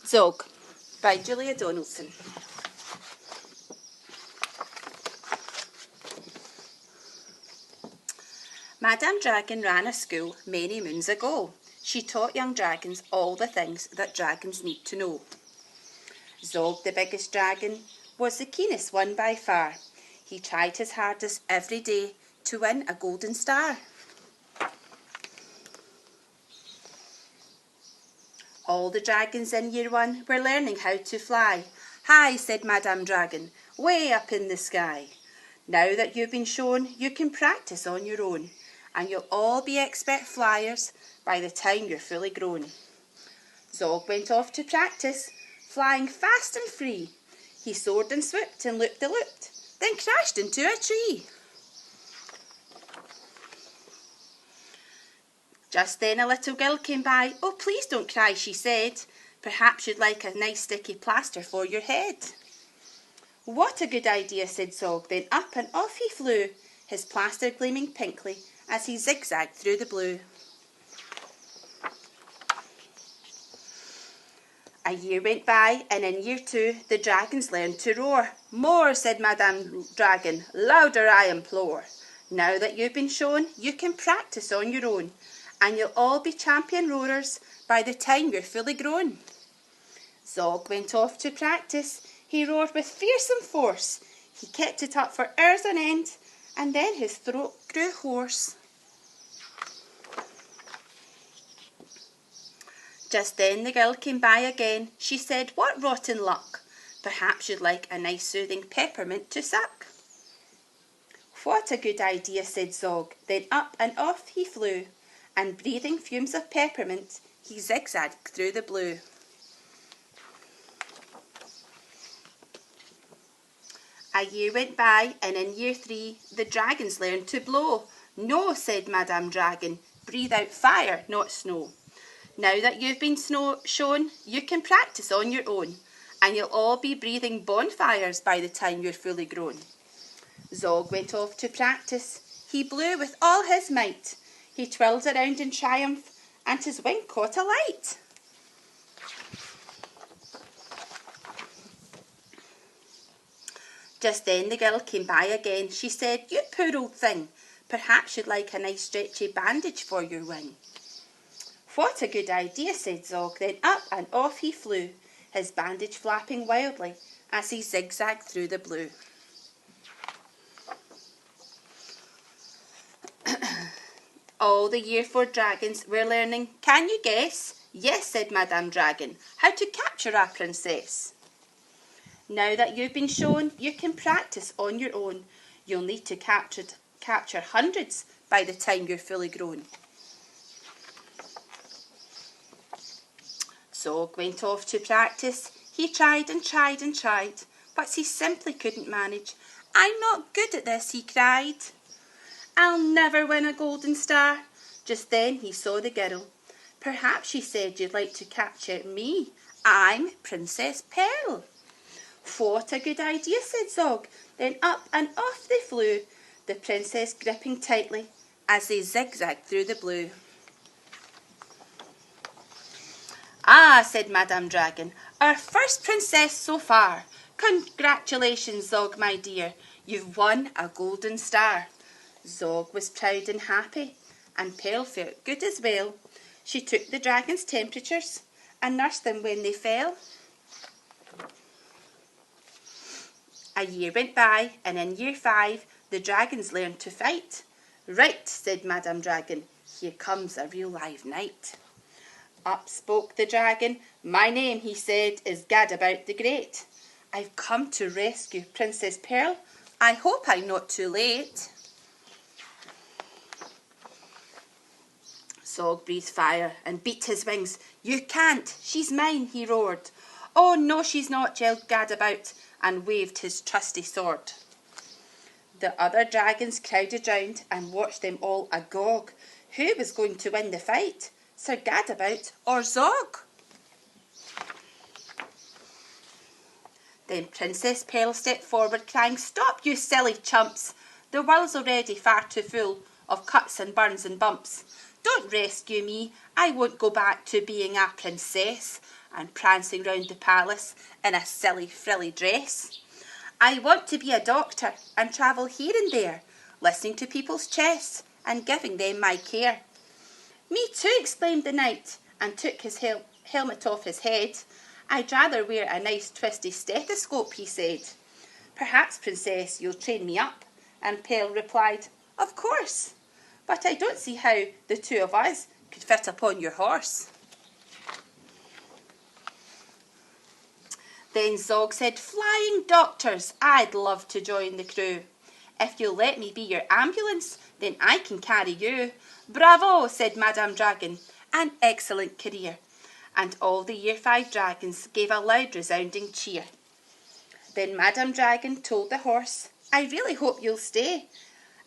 Zog by Julia Donaldson. Madame Dragon ran a school many moons ago. She taught young dragons all the things that dragons need to know. Zog, the biggest dragon, was the keenest one by far. He tried his hardest every day to win a golden star. All the dragons in year 1 were learning how to fly. High, said Madame Dragon, way up in the sky. Now that you've been shown, you can practice on your own, and you'll all be expert flyers by the time you're fully grown. Zog went off to practice, flying fast and free. He soared and swooped and looped-de-looped, then crashed into a tree. Just then a little girl came by. Oh, please don't cry, she said. Perhaps you'd like a nice sticky plaster for your head. What a good idea, said Zog. Then up and off he flew, his plaster gleaming pinkly as he zigzagged through the blue. A year went by, and in year 2 the dragons learned to roar. More, said Madame Dragon, louder I implore. Now that you've been shown, you can practice on your own, and you'll all be champion roarers by the time you're fully grown. Zog went off to practice. He roared with fearsome force. He kept it up for hours on end, and then his throat grew hoarse. Just then the girl came by again. She said, what rotten luck. Perhaps you'd like a nice soothing peppermint to suck. What a good idea, said Zog. Then up and off he flew, and breathing fumes of peppermint, he zigzagged through the blue. A year went by, and in year 3 the dragons learned to blow. No, said Madame Dragon, breathe out fire, not snow. Now that you've been shown, you can practice on your own, and you'll all be breathing bonfires by the time you're fully grown. Zog went off to practice. He blew with all his might. He twirled around in triumph, and his wing caught alight. Just then the girl came by again. She said, you poor old thing, perhaps you'd like a nice stretchy bandage for your wing. What a good idea, said Zog. Then up and off he flew, his bandage flapping wildly as he zigzagged through the blue. All the year 4 dragons were learning. Can you guess? Yes, said Madame Dragon, how to capture a princess. Now that you've been shown, you can practice on your own. You'll need to capture hundreds by the time you're fully grown. Zog went off to practice. He tried and tried and tried, but he simply couldn't manage. I'm not good at this, he cried. I'll never win a golden star. Just then he saw the girl. Perhaps, she said, you'd like to capture me. I'm Princess Pearl. What a good idea, said Zog. Then up and off they flew, the princess gripping tightly as they zigzagged through the blue. Ah, said Madame Dragon, our first princess so far. Congratulations, Zog, my dear. You've won a golden star. Zog was proud and happy, and Pearl felt good as well. She took the dragons' temperatures and nursed them when they fell. A year went by, and in year 5 the dragons learned to fight. Right, said Madame Dragon, here comes a real live knight. Up spoke the dragon. My name, he said, is Gadabout the Great. I've come to rescue Princess Pearl. I hope I'm not too late. Zog breathed fire and beat his wings. You can't, she's mine, he roared. Oh, no, she's not, yelled Gadabout, and waved his trusty sword. The other dragons crowded round and watched them all agog. Who was going to win the fight, Sir Gadabout or Zog? Then Princess Pearl stepped forward, crying, Stop, you silly chumps! The world's already far too full of cuts and burns and bumps. Don't rescue me. I won't go back to being a princess. and prancing round the palace in a silly frilly dress. I want to be a doctor and travel here and there, listening to people's chests and giving them my care. Me too, exclaimed the knight, and took his helmet off his head. I'd rather wear a nice twisty stethoscope, he said. Perhaps, Princess, you'll train me up. And Pearl replied, Of course, but I don't see how the two of us could fit upon your horse. Then Zog said, Flying doctors, I'd love to join the crew. If you'll let me be your ambulance, then I can carry you. Bravo, said Madame Dragon, an excellent career. And all the Year 5 dragons gave a loud resounding cheer. Then Madame Dragon told the horse, I really hope you'll stay.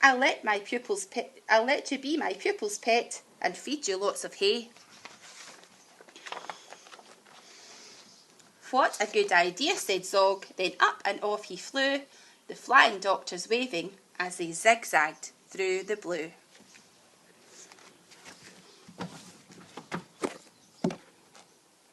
I'll let you be my pupil's pet and feed you lots of hay. What a good idea, said Zog. Then up and off he flew, the flying doctors waving as they zigzagged through the blue.